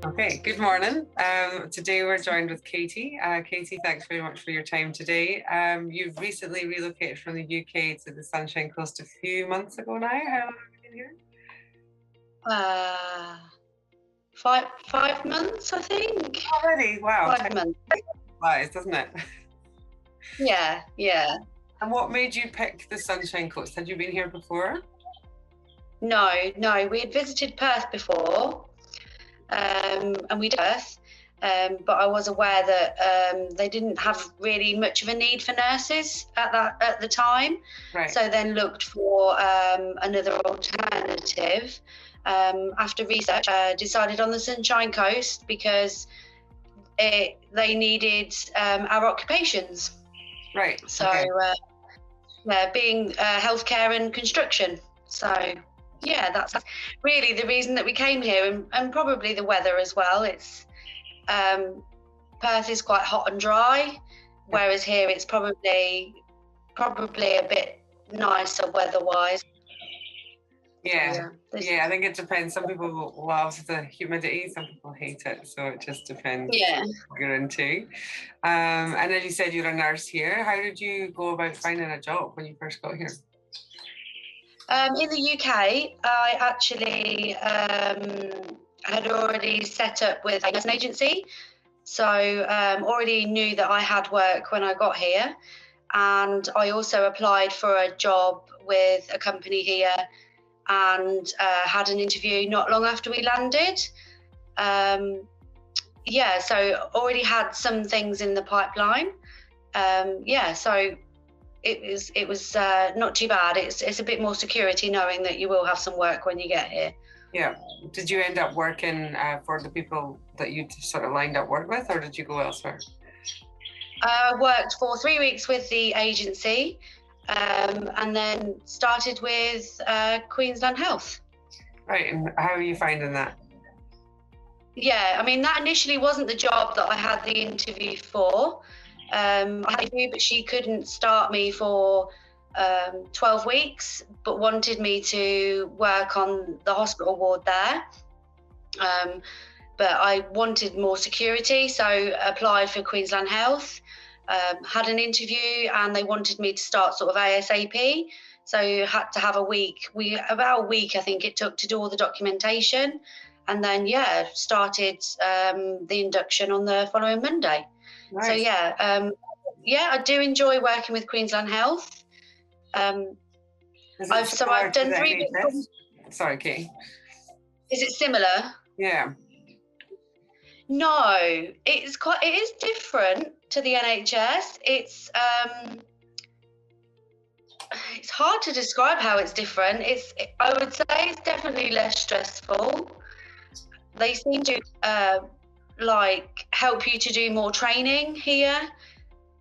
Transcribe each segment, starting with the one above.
Okay, good morning. Today we're joined with Katie. Katie, thanks very much for your time today. You've recently relocated from the UK to the Sunshine Coast a few months ago now. How long have you been here? 5 months, I think. Already? Wow. 5 months. Flies, doesn't it? Yeah. And what made you pick the Sunshine Coast? Had you been here before? No. We had visited Perth before, and we did Perth, but I was aware that they didn't have really much of a need for nurses at the time. Right. So then looked for another alternative. After research, decided on the Sunshine Coast because they needed our occupations. Right. So, being healthcare and construction. So, yeah, that's really the reason that we came here, and probably the weather as well. It's Perth is quite hot and dry, whereas here it's probably a bit nicer weather-wise. Yeah, I think it depends. Some people love the humidity, some people hate it. So it just depends what you're into. And as you said, you're a nurse here. How did you go about finding a job when you first got here? In the UK, I actually had already set up with a nursing agency. So already knew that I had work when I got here. And I also applied for a job with a company here and had an interview not long after we landed. So already had some things in the pipeline. So it was not too bad. It's a bit more security knowing that you will have some work when you get here. Yeah. Did you end up working for the people that you sort of lined up work with, or did you go elsewhere? I worked for 3 weeks with the agency. And then started with Queensland Health. Right, and how are you finding that? Yeah, I mean, that initially wasn't the job that I had the interview for. I knew, but she couldn't start me for 12 weeks, but wanted me to work on the hospital ward there. But I wanted more security, so applied for Queensland Health. Had an interview and they wanted me to start sort of ASAP. So had to have about a week I think it took to do all the documentation. And then, started the induction on the following Monday. Nice. So, I do enjoy working with Queensland Health. I've done 3 weeks. Sorry, Kate. Is it similar? Yeah. No, it is different to the NHS. It's hard to describe how it's different. I would say it's definitely less stressful. They seem to help you to do more training here.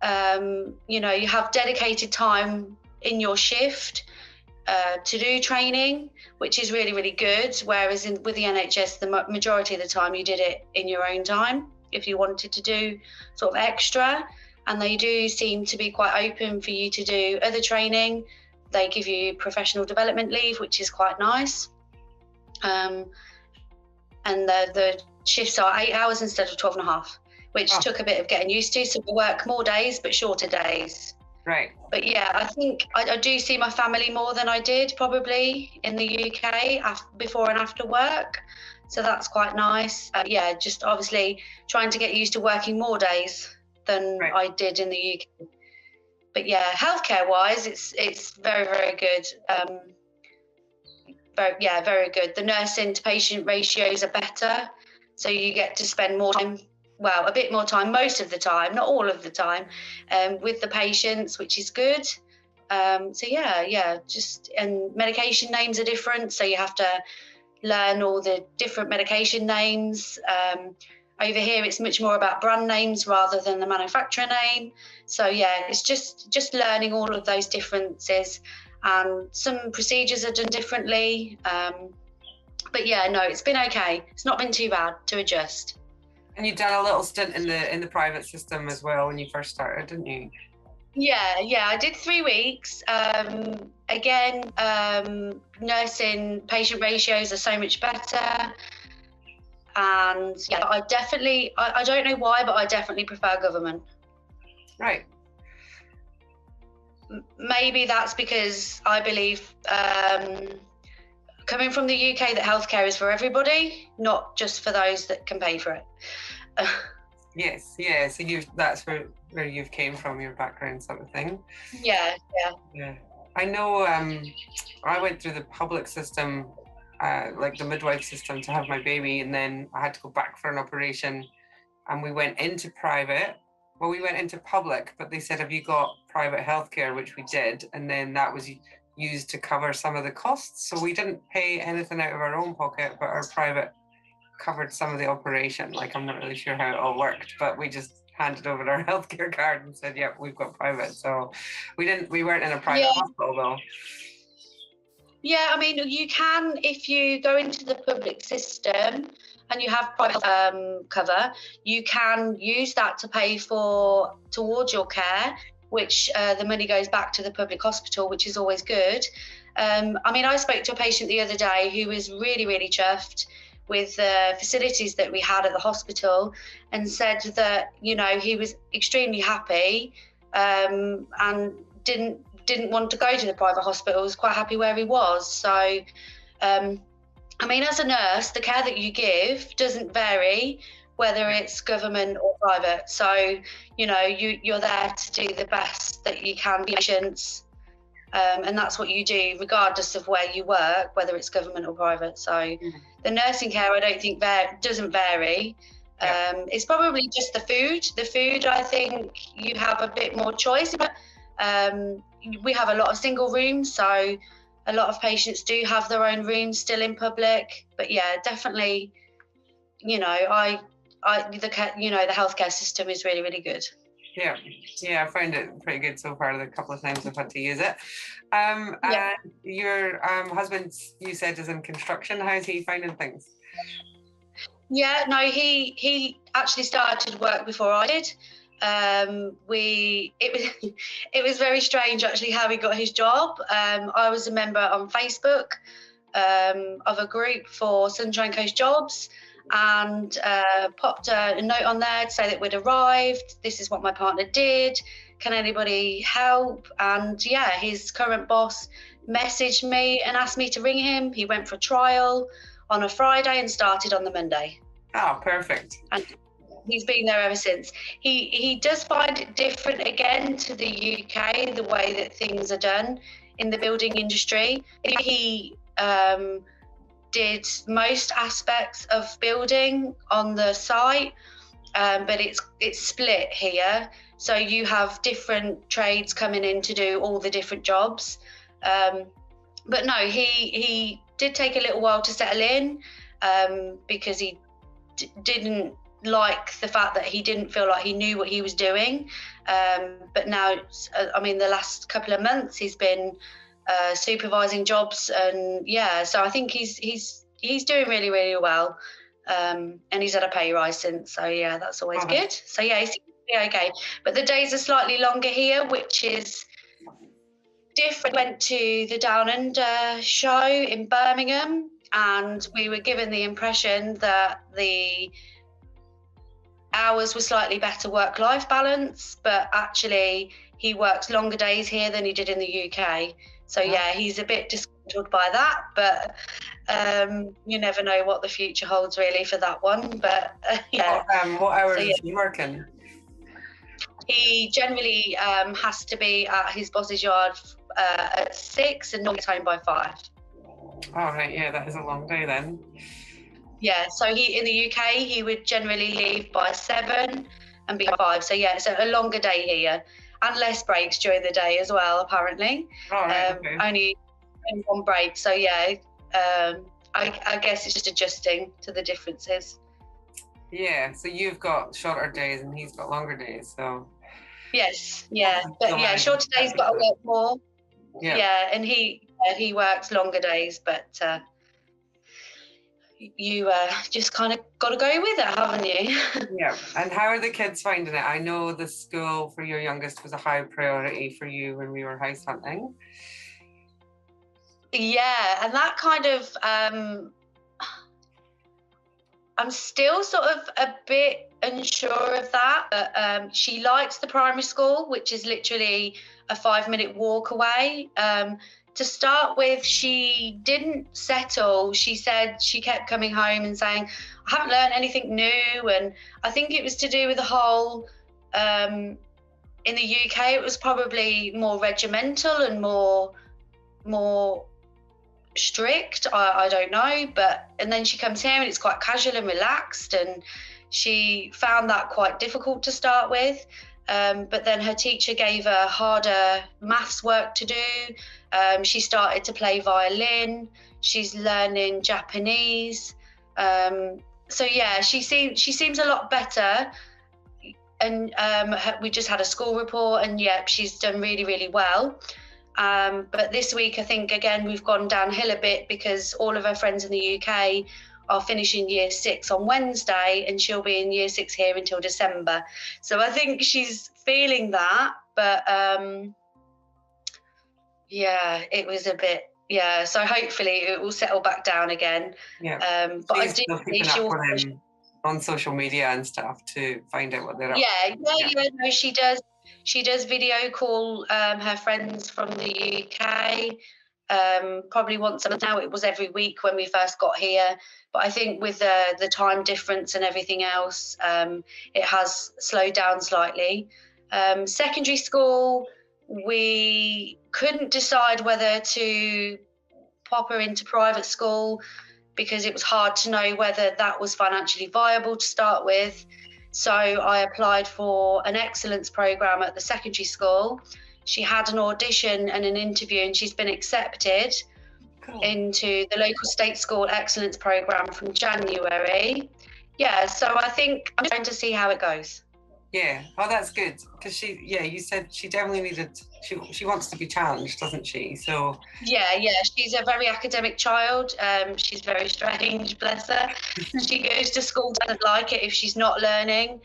You have dedicated time in your shift to do training, which is really, really good. Whereas with the NHS, the majority of the time you did it in your own time if you wanted to do sort of extra. And they do seem to be quite open for you to do other training. They give you professional development leave, which is quite nice. And the shifts are 8 hours instead of 12 and a half, which took a bit of getting used to. So we work more days, but shorter days. Right. But yeah, I think I do see my family more than I did probably in the UK before and after work. So that's quite nice. Just obviously trying to get used to working more days than I did in the UK. But yeah, healthcare wise, it's very, very good. Very good. The nursing to patient ratios are better. So you get to spend more time, a bit more time most of the time, not all of the time, with the patients, which is good. And medication names are different. So you have to learn all the different medication names. Over here, it's much more about brand names rather than the manufacturer name. So it's just learning all of those differences. And some procedures are done differently. It's been okay. It's not been too bad to adjust. And you've done a little stint in the private system as well when you first started, didn't you? Yeah, I did 3 weeks. Nursing patient ratios are so much better. And yeah, I don't know why, but I definitely prefer government. Right. Maybe that's because I believe, coming from the UK, that healthcare is for everybody, not just for those that can pay for it. Yes, yeah. So that's where you've came from, your background, sort of thing. Yeah. I know. I went through the public system, like the midwife system, to have my baby, and then I had to go back for an operation, and we went into private. Well, we went into public, but they said, "Have you got private healthcare?" Which we did, and then that was used to cover some of the costs. So we didn't pay anything out of our own pocket, but our private covered some of the operation. Like, I'm not really sure how it all worked, but we just handed over our healthcare card and said, "Yep, we've got private." So we weren't in a private hospital though. Yeah, I mean, you can, if you go into the public system and you have private cover, you can use that to pay towards your care, which the money goes back to the public hospital, which is always good. I mean, I spoke to a patient the other day who was really, really chuffed with the facilities that we had at the hospital, and said that, you know, he was extremely happy, and didn't want to go to the private hospital, was quite happy where he was. So, I mean, as a nurse, the care that you give doesn't vary whether it's government or private. So, you know, you're there to do the best that you can for patients, and that's what you do regardless of where you work, whether it's government or private. So the nursing care, I don't think doesn't vary. It's probably just the food. I think you have a bit more choice, but we have a lot of single rooms, so a lot of patients do have their own rooms still in public. But yeah, definitely, you know, the healthcare system is really, really good. Yeah, I found it pretty good so far. The couple of times I've had to use it. And your husband, you said, is in construction. How's he finding things? Yeah, no, he actually started work before I did. It was very strange actually how he got his job. I was a member on Facebook of a group for Sunshine Coast Jobs, and popped a note on there to say that we'd arrived. This is what my partner did. Can anybody help? And yeah, his current boss messaged me and asked me to ring him. He went for a trial on a Friday and started on the Monday. Oh, perfect. And he's been there ever since. He does find it different again to the UK, the way that things are done in the building industry. He did most aspects of building on the site, but it's split here. So you have different trades coming in to do all the different jobs. But no, he did take a little while to settle in, because he didn't like the fact that he didn't feel like he knew what he was doing. But now, I mean, the last couple of months he's been supervising jobs, and yeah, so I think he's doing really, really well, and he's had a pay rise since, so yeah, that's always good. So yeah, he seems to be okay, but the days are slightly longer here, which is different. Went to the Down Under show in Birmingham, and we were given the impression that the hours were slightly better work-life balance, but actually he works longer days here than he did in the UK. So yeah, he's a bit disgruntled by that, but you never know what the future holds really for that one. But yeah. What hours is he working? He generally has to be at his boss's yard at 6 and normally home by 5. Oh right, yeah, that is a long day then. Yeah, so in the UK he would generally leave by 7 and be by 5. So yeah, it's a longer day here. And less breaks during the day as well, apparently. Oh, right, okay. Only one break. So yeah, I guess it's just adjusting to the differences. Yeah, so you've got shorter days and he's got longer days, so. Yes, yeah, but yeah, shorter days got to work more. Yeah, and he works longer days, but you just kind of got to go with it, haven't you? Yeah, and how are the kids finding it? I know the school for your youngest was a high priority for you when we were house hunting. Yeah, and that kind of, I'm still sort of a bit unsure of that, but she likes the primary school, which is literally a 5-minute walk away. To start with, she didn't settle. She said she kept coming home and saying, I haven't learned anything new. And I think it was to do with the whole, in the UK, it was probably more regimental and more strict. I don't know, and then she comes here and it's quite casual and relaxed, and she found that quite difficult to start with. But then her teacher gave her harder maths work to do. She started to play violin. She's learning Japanese. So yeah, she seems a lot better. And we just had a school report, and yeah, she's done really, really well. But this week, I think, again, we've gone downhill a bit because all of her friends in the UK are finishing year 6 on Wednesday, and she'll be in year 6 here until December. So I think she's feeling that, but yeah, it was a bit, yeah. So hopefully it will settle back down again. Yeah. But I do think she'll on social media and stuff to find out what they're up to. Yeah, no, she does. She does video call her friends from the UK probably once a month now. It was every week when we first got here, but I think with the time difference and everything else, it has slowed down slightly. Secondary school, we couldn't decide whether to pop her into private school because it was hard to know whether that was financially viable to start with. So I applied for an excellence program at the secondary school. She had an audition and an interview, and she's been accepted into the local state school excellence program from January. Yeah, so I think I'm trying to see how it goes. Yeah, oh, that's good, because you said she definitely needed, she wants to be challenged, doesn't she? So yeah, she's a very academic child. She's very strange, bless her. She goes to school, doesn't like it if she's not learning.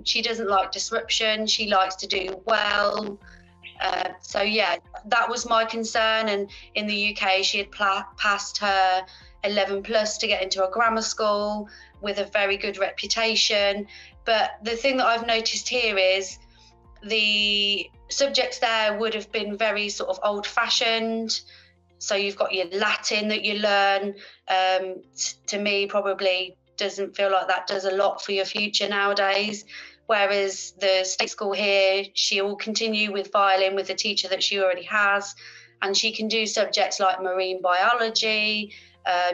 She doesn't like disruption. She likes to do well. So yeah, that was my concern. And in the UK, she had passed her 11 plus to get into a grammar school with a very good reputation. But the thing that I've noticed here is the subjects there would have been very sort of old-fashioned. So you've got your Latin that you learn. To me, probably doesn't feel like that does a lot for your future nowadays. Whereas the state school here, she will continue with violin with the teacher that she already has, and she can do subjects like marine biology, a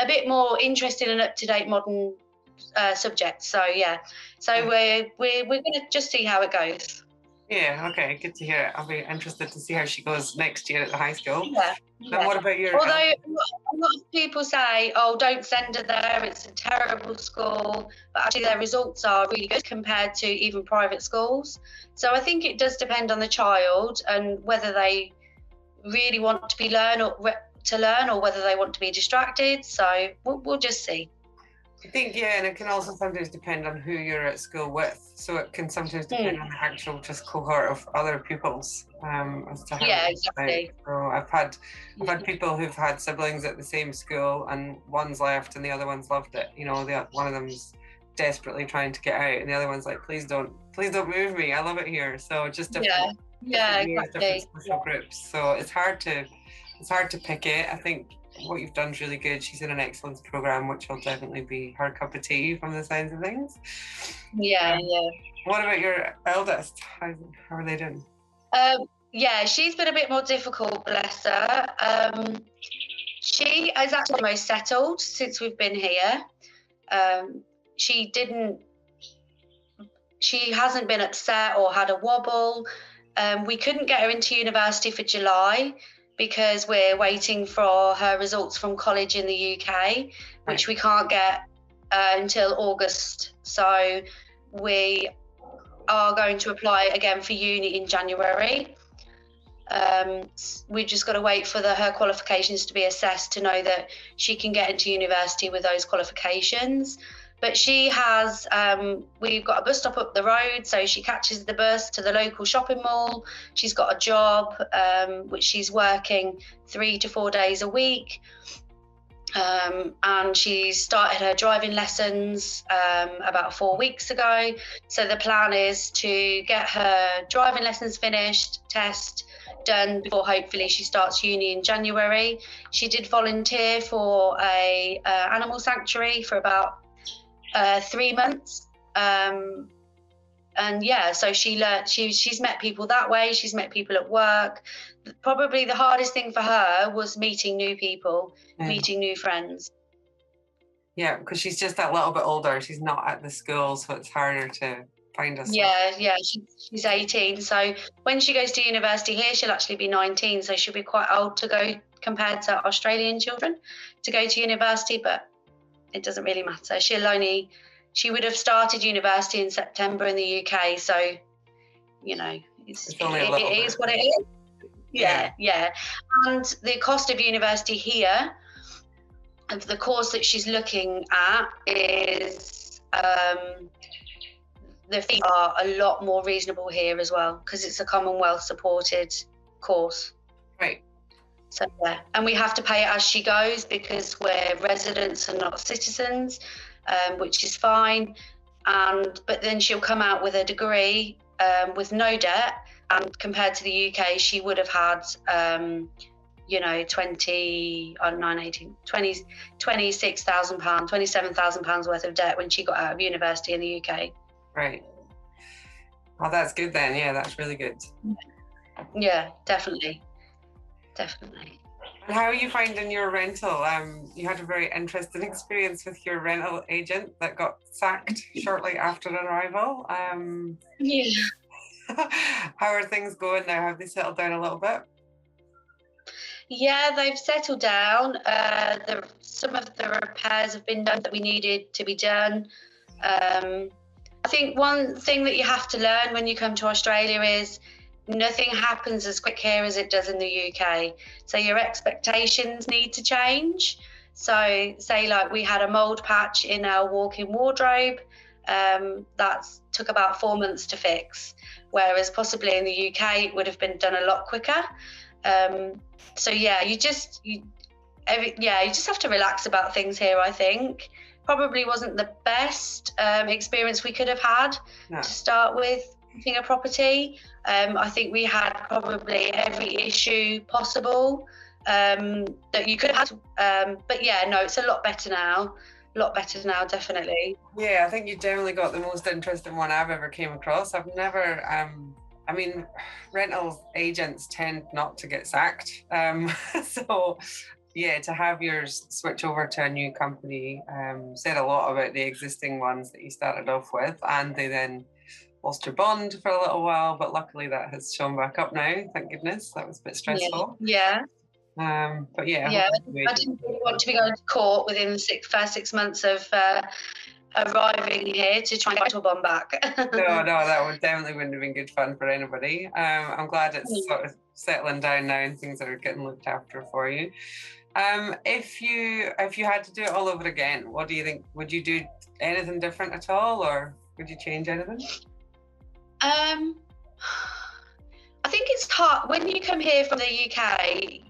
bit more interesting and up-to-date modern subjects. So yeah, so we're going to just see how it goes. Yeah, okay, good to hear. I'll be interested to see how she goes next year at the high school. Yeah. And what about your... Although a lot of people say, oh, don't send her there, it's a terrible school, but actually their results are really good compared to even private schools. So I think it does depend on the child and whether they really want to learn or whether they want to be distracted. So we'll just see. I think, yeah, and it can also sometimes depend on who you're at school with. So it can sometimes depend on the actual just cohort of other pupils as to how. Yeah, exactly. So I've had people who've had siblings at the same school, and one's left and the other one's loved it. You know, one of them's desperately trying to get out, and the other one's like, please don't move me. I love it here. So just different, different social groups. So it's hard to pick it. I think what you've done is really good. She's in an excellence program, which will definitely be her cup of tea from the signs of things. Yeah. What about your eldest? How are they doing? Yeah, she's been a bit more difficult, bless her. She is actually the most settled since we've been here. She hasn't been upset or had a wobble. We couldn't get her into university for July because we're waiting for her results from college in the UK, which we can't get until August. So we are going to apply again for uni in January. We've just got to wait for her qualifications to be assessed to know that she can get into university with those qualifications. But she has, we've got a bus stop up the road, so she catches the bus to the local shopping mall. She's got a job, which she's working 3 to 4 days a week. And she started her driving lessons about 4 weeks ago. So the plan is to get her driving lessons finished, test done before hopefully she starts uni in January. She did volunteer for a animal sanctuary for about 3 months. And yeah, so she learned, she's met people that way. She's met people at work. Probably the hardest thing for her was meeting new people, meeting new friends. Yeah, because she's just that little bit older. She's not at the school, so it's harder to find us. Yeah, she's 18. So when she goes to university here, she'll actually be 19. So she'll be quite old to go compared to Australian children to go to university, but it doesn't really matter. She would have started university in September in the UK. So, you know, it is what it is. Yeah. And the cost of university here, and the course that she's looking at is, the fees are a lot more reasonable here as well, because it's a Commonwealth supported course. Right. So yeah, and we have to pay it as she goes because we're residents and not citizens, which is fine. But then she'll come out with a degree with no debt, and compared to the UK, she would have had, £26,000, £27,000 worth of debt when she got out of university in the UK. Right. Well, that's good then. Yeah, that's really good. Yeah, definitely. And how are you finding your rental? You had a very interesting experience with your rental agent that got sacked shortly after arrival. Yeah. How are things going now? Have they settled down a little bit? Yeah, they've settled down. Some of the repairs have been done that we needed to be done. I think one thing that you have to learn when you come to Australia is nothing happens as quick here as it does in the UK. So your expectations need to change. So say like we had a mould patch in our walk-in wardrobe, that took about 4 months to fix, whereas possibly in the UK it would have been done a lot quicker. So yeah, you just have to relax about things here, I think. Probably wasn't the best experience we could have had to start with booking a property. I think we had probably every issue possible that you could have had. But yeah, no, it's a lot better now. Definitely. Yeah, I think you definitely got the most interesting one I've ever came across. I've never, rental agents tend not to get sacked. So yeah, to have yours switch over to a new company said a lot about the existing ones that you started off with, and they then lost your bond for a little while, but luckily that has shown back up now, thank goodness. That was a bit stressful. Yeah. But yeah. I didn't really want to be going to court within the first 6 months of arriving here to try and get your bond back. No, that wouldn't have been good fun for anybody. I'm glad it's sort of settling down now and things are getting looked after for you. If you had to do it all over again, what do you think? Would you do anything different at all, or would you change anything? I think it's hard when you come here from the UK.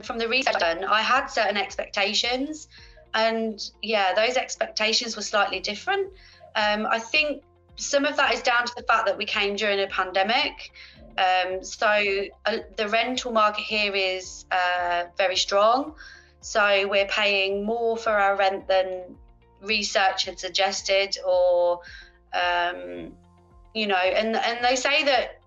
From the research done, I had certain expectations, and yeah, those expectations were slightly different. I think some of that is down to the fact that we came during a pandemic. So the rental market here is very strong. So we're paying more for our rent than research had suggested, or and they say that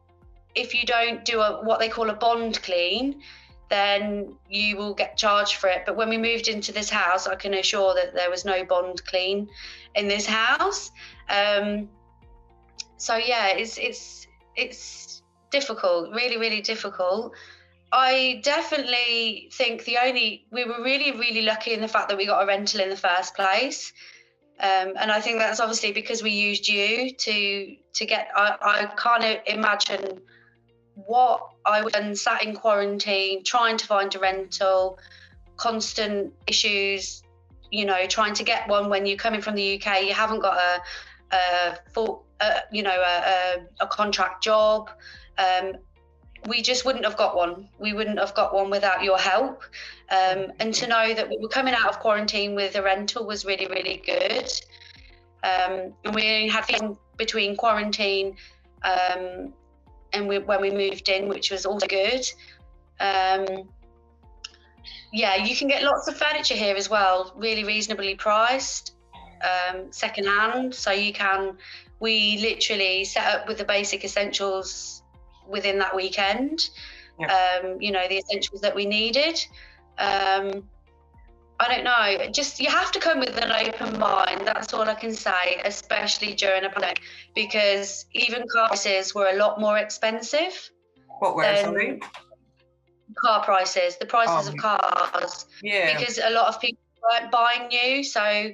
if you don't do what they call a bond clean, then you will get charged for it. But when we moved into this house, I can assure that there was no bond clean in this house. So yeah, it's difficult, really, really difficult. I definitely think we were really, really lucky in the fact that we got a rental in the first place. And I think that's obviously because we used you to get, I can't imagine what I would have done sat in quarantine, trying to find a rental, constant issues, trying to get one when you're coming from the UK, you haven't got a full, a contract job. we just wouldn't have got one. We wouldn't have got one without your help. And to know that we were coming out of quarantine with a rental was really, really good. And we had between quarantine and when we moved in, which was also good. Yeah, you can get lots of furniture here as well, really reasonably priced, secondhand. So we literally set up with the basic essentials within that weekend, the essentials that we needed. I don't know, just you have to come with an open mind. That's all I can say, especially during a pandemic, because even car prices were a lot more expensive. What were sorry? Car prices, the prices of cars. Yeah. Because a lot of people weren't buying new, so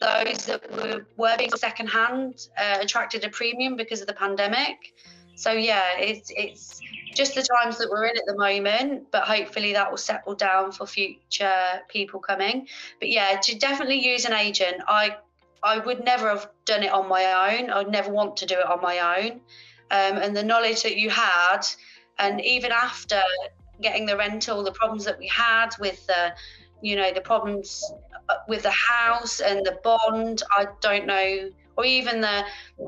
those that were being secondhand attracted a premium because of the pandemic. So yeah, it's just the times that we're in at the moment, but hopefully that will settle down for future people coming. But yeah, to definitely use an agent. I would never have done it on my own. I would never want to do it on my own. And the knowledge that you had, and even after getting the rental, the problems that we had with the problems with the house and the bond, I don't know, or even the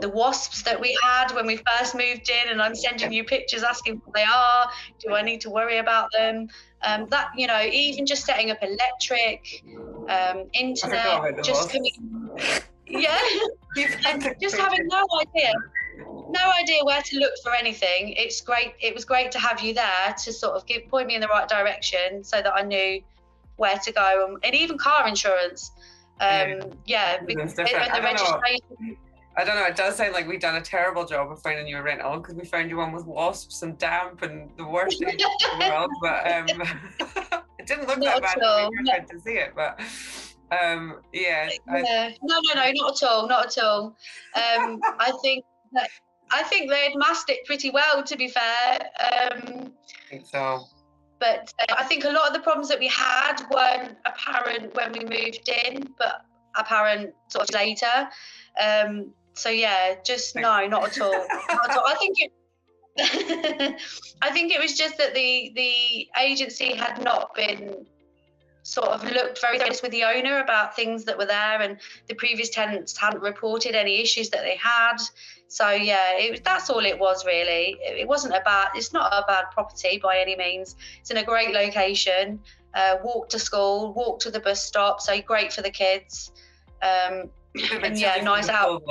wasps that we had when we first moved in, and I'm sending you pictures asking what they are. Do I need to worry about them? That, even just setting up electric, internet, just coming, and just having no idea where to look for anything. It's great. It was great to have you there to sort of point me in the right direction so that I knew where to go, and even car insurance. The registration. I don't know. It does sound like we've done a terrible job of finding you a rental, because we found you one with wasps and damp and the worst thing in the world. But it didn't look that bad when we tried to see it. But no, not at all. I think they had masked it pretty well, to be fair. I think so. But I think a lot of the problems that we had weren't apparent when we moved in, but apparent sort of later. So yeah, no, not at all. Not at all. I think it was just that the agency had not been sort of looked very close with the owner about things that were there, and the previous tenants hadn't reported any issues that they had. So yeah, that's all it was really. It's not a bad property by any means. It's in a great location. Walk to school, walk to the bus stop, so great for the kids. And yeah, nice out.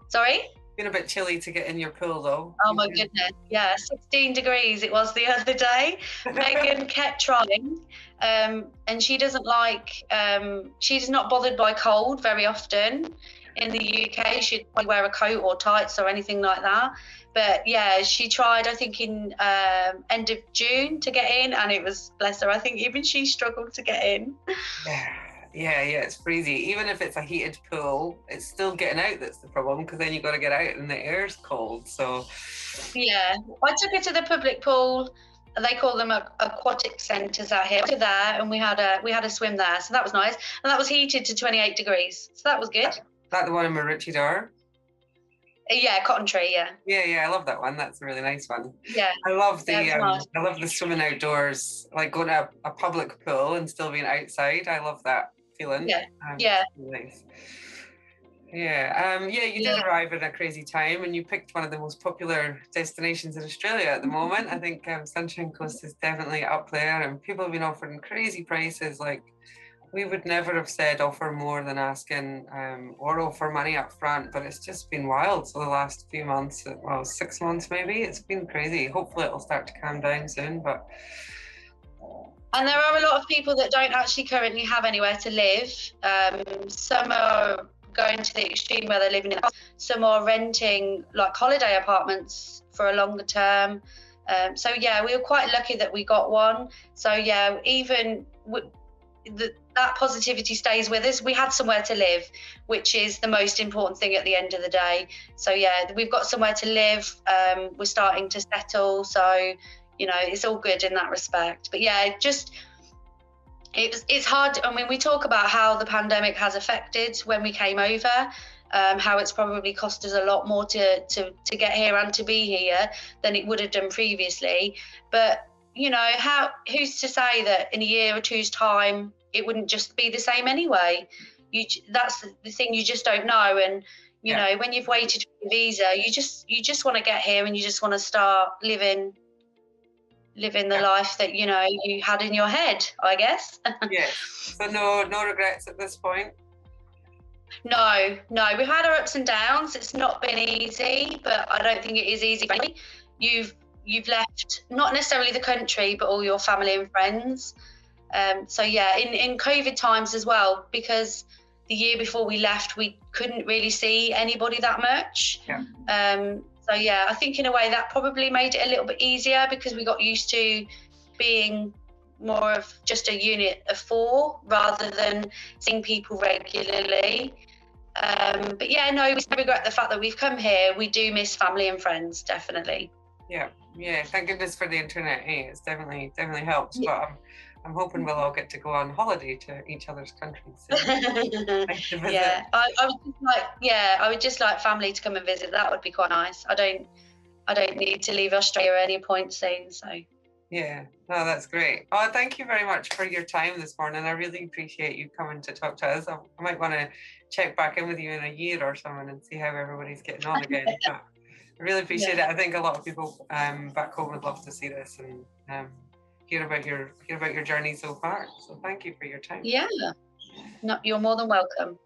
Sorry? Been a bit chilly to get in your pool though. Oh my goodness, yeah, 16 degrees it was the other day. Megan kept trying, and she doesn't she's not bothered by cold very often. In the UK, she'd probably wear a coat or tights or anything like that. But yeah, she tried, I think in end of June to get in, and it was, bless her, I think even she struggled to get in. Yeah, it's freezing. Even if it's a heated pool, it's still getting out that's the problem, because then you've got to get out and the air's cold. So yeah, I took her to the public pool. They call them aquatic centres out here. We went there and we had a swim there, so that was nice. And that was heated to 28 degrees, so that was good. Is that the one in Maroochydore? Yeah, Cotton Tree, yeah. Yeah, I love that one. That's a really nice one. Yeah. I love the swimming outdoors, like going to a public pool and still being outside. I love that feeling. Yeah. Really nice. You did arrive at a crazy time, and you picked one of the most popular destinations in Australia at the moment. I think Sunshine Coast is definitely up there, and people have been offering crazy prices. Like, we would never have said offer more than asking, or offer money up front, but it's just been wild. So the last few months, 6 months maybe, it's been crazy. Hopefully it'll start to calm down soon. And there are a lot of people that don't actually currently have anywhere to live. Some are going to the extreme where they're living in house. Some are renting like holiday apartments for a longer term. So yeah, we were quite lucky that we got one. So yeah, even that positivity stays with us. We had somewhere to live, which is the most important thing at the end of the day. So yeah, we've got somewhere to live. We're starting to settle, so it's all good in that respect. But yeah, it's hard. I mean, we talk about how the pandemic has affected when we came over, how it's probably cost us a lot more to get here and to be here than it would have done previously. But you know, who's to say that in a year or two's time it wouldn't just be the same anyway? That's the thing, you just don't know. And you know, when you've waited for a visa, you just want to get here and you just want to start living the life that you know you had in your head, I guess. Yes. So no regrets at this point? No, we've had our ups and downs. It's not been easy, but I don't think it is easy. You've left not necessarily the country, but all your family and friends. So yeah, in COVID times as well, because the year before we left, we couldn't really see anybody that much. So yeah, I think in a way that probably made it a little bit easier, because we got used to being more of just a unit of 4 rather than seeing people regularly. But yeah, no, we regret the fact that we've come here. We do miss family and friends, definitely. Yeah, thank goodness for the internet. Hey, it's definitely helped. But I'm hoping we'll all get to go on holiday to each other's countries. Yeah, I would just like family to come and visit. That would be quite nice. I don't need to leave Australia at any point soon. So yeah, no, that's great. Oh, thank you very much for your time this morning. I really appreciate you coming to talk to us. I might want to check back in with you in a year or something and see how everybody's getting on again. But I really appreciate it. I think a lot of people back home would love to see this and hear about your journey so far. So thank you for your time. Yeah, no, you're more than welcome.